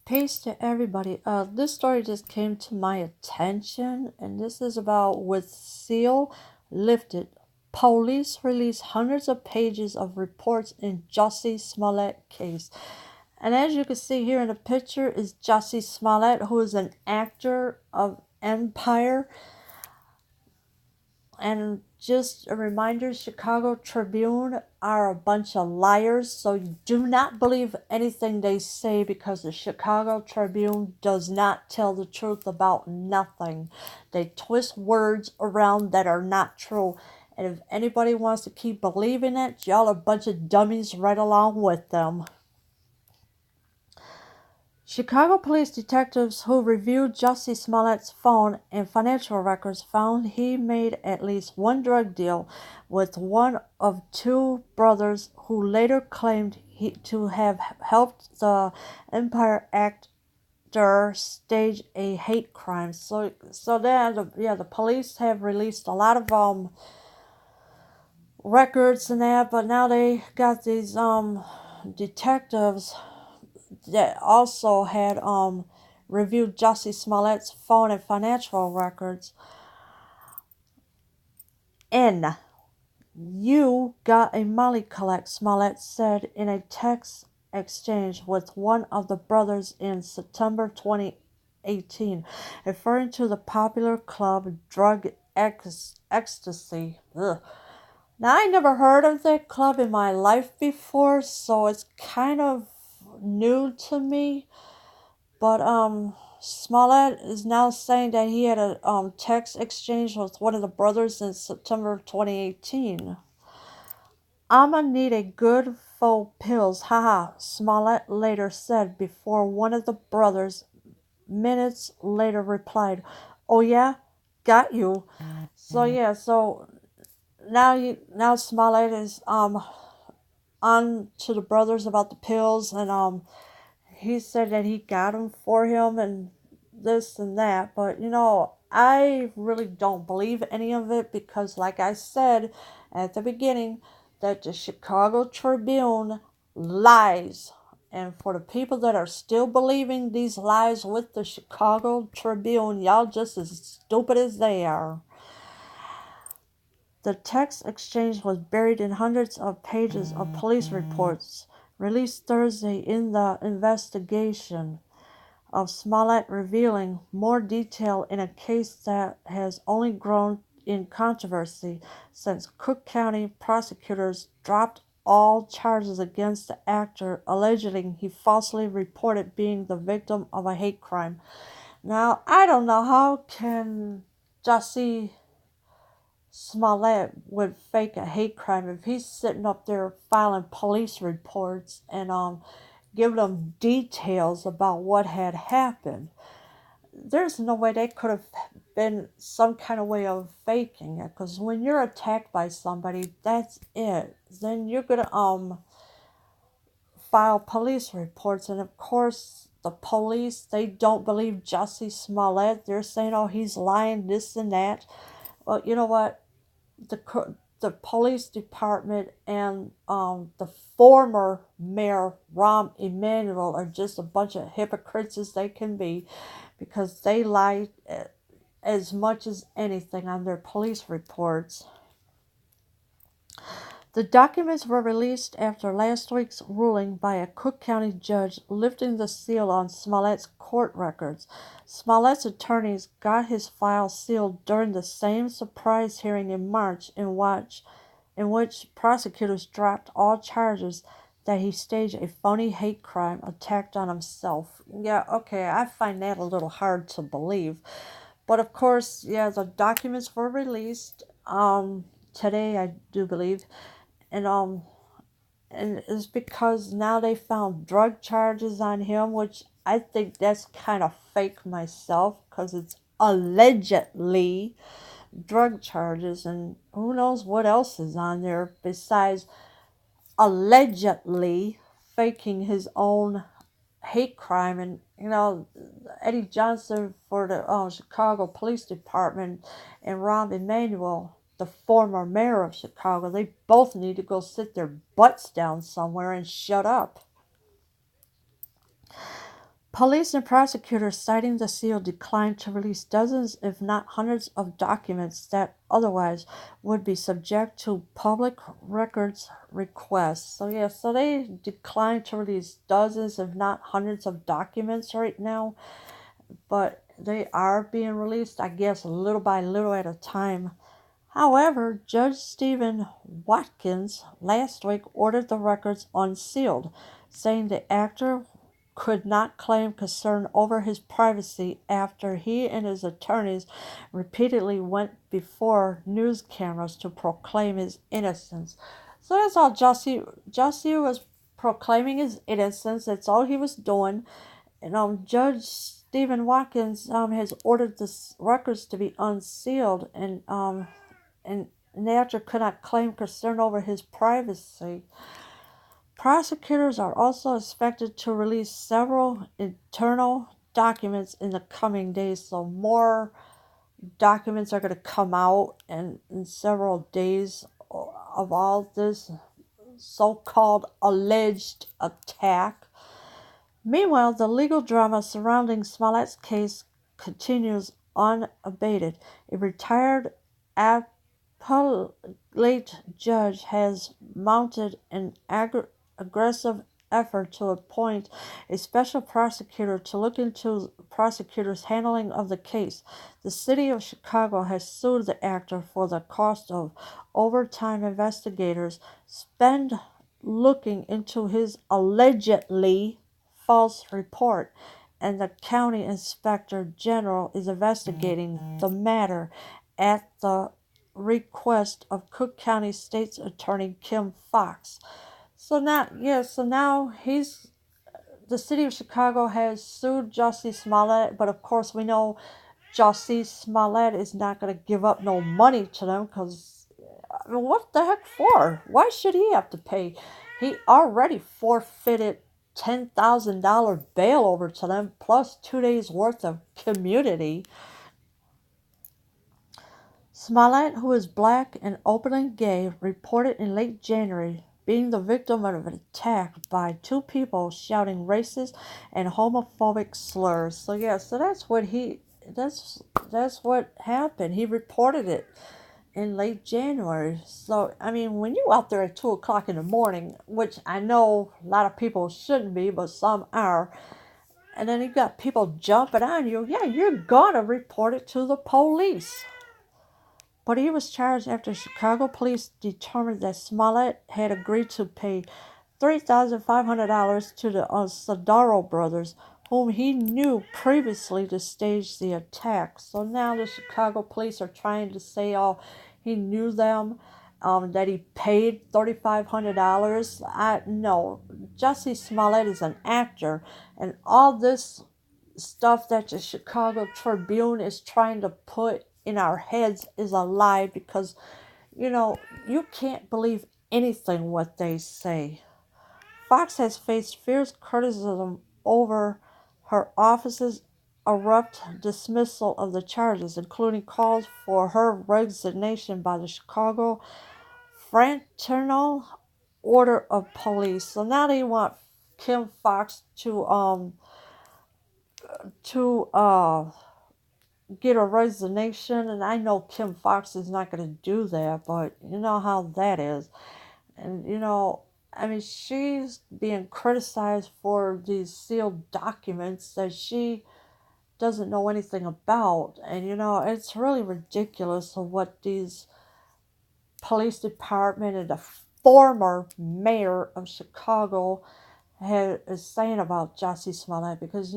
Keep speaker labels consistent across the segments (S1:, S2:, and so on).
S1: Peace to everybody. This story just came to my attention, and this is about with seal lifted. Police release hundreds of pages of reports in Jussie Smollett case. And as you can see here in the picture is Jussie Smollett, who is an actor of Empire. And just a reminder, Chicago Tribune are a bunch of liars, so do not believe anything they say because the Chicago Tribune does not tell the truth about nothing. They twist words around that are not true. And if anybody wants to keep believing it, y'all are a bunch of dummies right along with them. Chicago police detectives who reviewed Jussie Smollett's phone and financial records found he made at least one drug deal with one of two brothers who later claimed to have helped the Empire actor stage a hate crime. So then, the police have released a lot of records and that, but now they got these detectives that also had reviewed Jussie Smollett's phone and financial records. And you got a Molly collect, Smollett said in a text exchange with one of the brothers in September 2018, referring to the popular club Drug Ecstasy. Ugh. Now, I never heard of that club in my life before, so it's kind of new to me. But Smollett is now saying that he had a text exchange with one of the brothers in September of 2018. I'ma need a good full pills, haha, Smollett later said before one of the brothers minutes later replied, "Oh yeah, got you." So now Smollett is on to the brothers about the pills, and he said that he got them for him and this and that. But I really don't believe any of it because, like I said at the beginning, that the Chicago Tribune lies. And for the people that are still believing these lies with the Chicago Tribune, y'all just as stupid as they are. The text exchange was buried in hundreds of pages of police reports released Thursday in the investigation of Smollett, revealing more detail in a case that has only grown in controversy since Cook County prosecutors dropped all charges against the actor, alleging he falsely reported being the victim of a hate crime. Now, I don't know how can Jussie Smollett would fake a hate crime if he's sitting up there filing police reports and giving them details about what had happened. There's no way they could have been some kind of way of faking it, because when you're attacked by somebody, that's it. Then you're gonna file police reports, and of course the police, they don't believe Jussie Smollett. They're saying, oh, he's lying, this and that. Well, you know what? The police department and the former mayor Rahm Emanuel are just a bunch of hypocrites as they can be, because they lie as much as anything on their police reports. The documents were released after last week's ruling by a Cook County judge lifting the seal on Smollett's court records. Smollett's attorneys got his file sealed during the same surprise hearing in March in which prosecutors dropped all charges that he staged a phony hate crime attack on himself. Yeah, okay, I find that a little hard to believe. But of course, yeah, the documents were released today, I do believe. And it's because now they found drug charges on him, which I think that's kind of fake myself, because it's allegedly drug charges, and who knows what else is on there besides allegedly faking his own hate crime. And Eddie Johnson for the Chicago Police Department and Rahm Emanuel, the former mayor of Chicago, they both need to go sit their butts down somewhere and shut up. Police and prosecutors citing the seal declined to release dozens, if not hundreds, of documents that otherwise would be subject to public records requests. So yeah, so they declined to release dozens, if not hundreds, of documents right now, but they are being released, I guess, little by little at a time. However, Judge Stephen Watkins last week ordered the records unsealed, saying the actor could not claim concern over his privacy after he and his attorneys repeatedly went before news cameras to proclaim his innocence. So that's all Jussie was proclaiming his innocence. That's all he was doing. And Judge Stephen Watkins has ordered the records to be unsealed, and the actor could not claim concern over his privacy. Prosecutors are also expected to release several internal documents in the coming days, so more documents are going to come out in several days of all this so-called alleged attack. Meanwhile, the legal drama surrounding Smollett's case continues unabated. A retired appellate judge has mounted an aggressive effort to appoint a special prosecutor to look into prosecutors' handling of the case. The city of Chicago has sued the actor for the cost of overtime investigators spend looking into his allegedly false report, and the county inspector general is investigating the matter at the request of Cook County State's Attorney Kim Foxx. So now the city of Chicago has sued Jussie Smollett, but of course we know Jussie Smollett is not going to give up no money to them, because I mean, what the heck for? Why should he have to pay? He already forfeited $10,000 bail over to them, plus 2 days worth of community. Smollett, who is black and openly gay, reported in late January being the victim of an attack by two people shouting racist and homophobic slurs. So yeah, so that's what happened. He reported it in late January. So I mean, when you out there at 2 o'clock in the morning, which I know a lot of people shouldn't be, but some are, and then you got people jumping on you, yeah, you're gonna report it to the police. But he was charged after Chicago police determined that Smollett had agreed to pay $3,500 to the Sodaro brothers, whom he knew previously to stage the attack. So now the Chicago police are trying to say, oh, he knew them, that he paid $3,500. No, Jussie Smollett is an actor, and all this stuff that the Chicago Tribune is trying to put in our heads is a lie, because you can't believe anything what they say. Fox has faced fierce criticism over her office's abrupt dismissal of the charges, including calls for her resignation by the Chicago Fraternal Order of Police. So now they want Kim Fox to get a resignation, and I know Kim Fox is not going to do that, but you know how that is. And I mean, she's being criticized for these sealed documents that she doesn't know anything about, and it's really ridiculous of what these police department and the former mayor of Chicago is saying about Jussie Smollett, because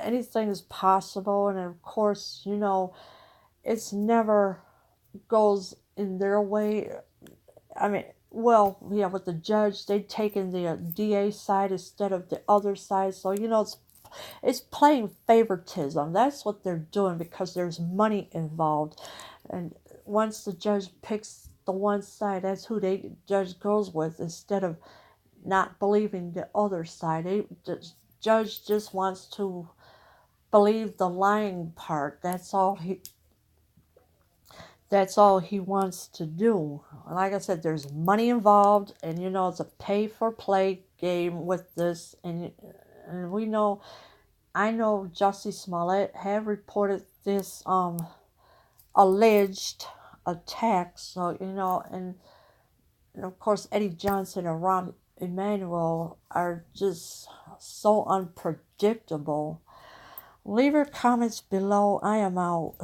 S1: anything is possible, and of course it's never goes in their way. I mean, well, yeah, with the judge, they've taken the DA side instead of the other side, so it's playing favoritism. That's what they're doing, because there's money involved, and once the judge picks the one side, that's who the judge goes with, instead of not believing the other side. The judge just wants to believe the lying part. That's all he wants to do. Like I said, there's money involved, and it's a pay for play game with this, and And I know Jussie Smollett have reported this alleged attack. So and of course Eddie Johnson and Rahm Emanuel are just so unpredictable. Leave your comments below. I am out.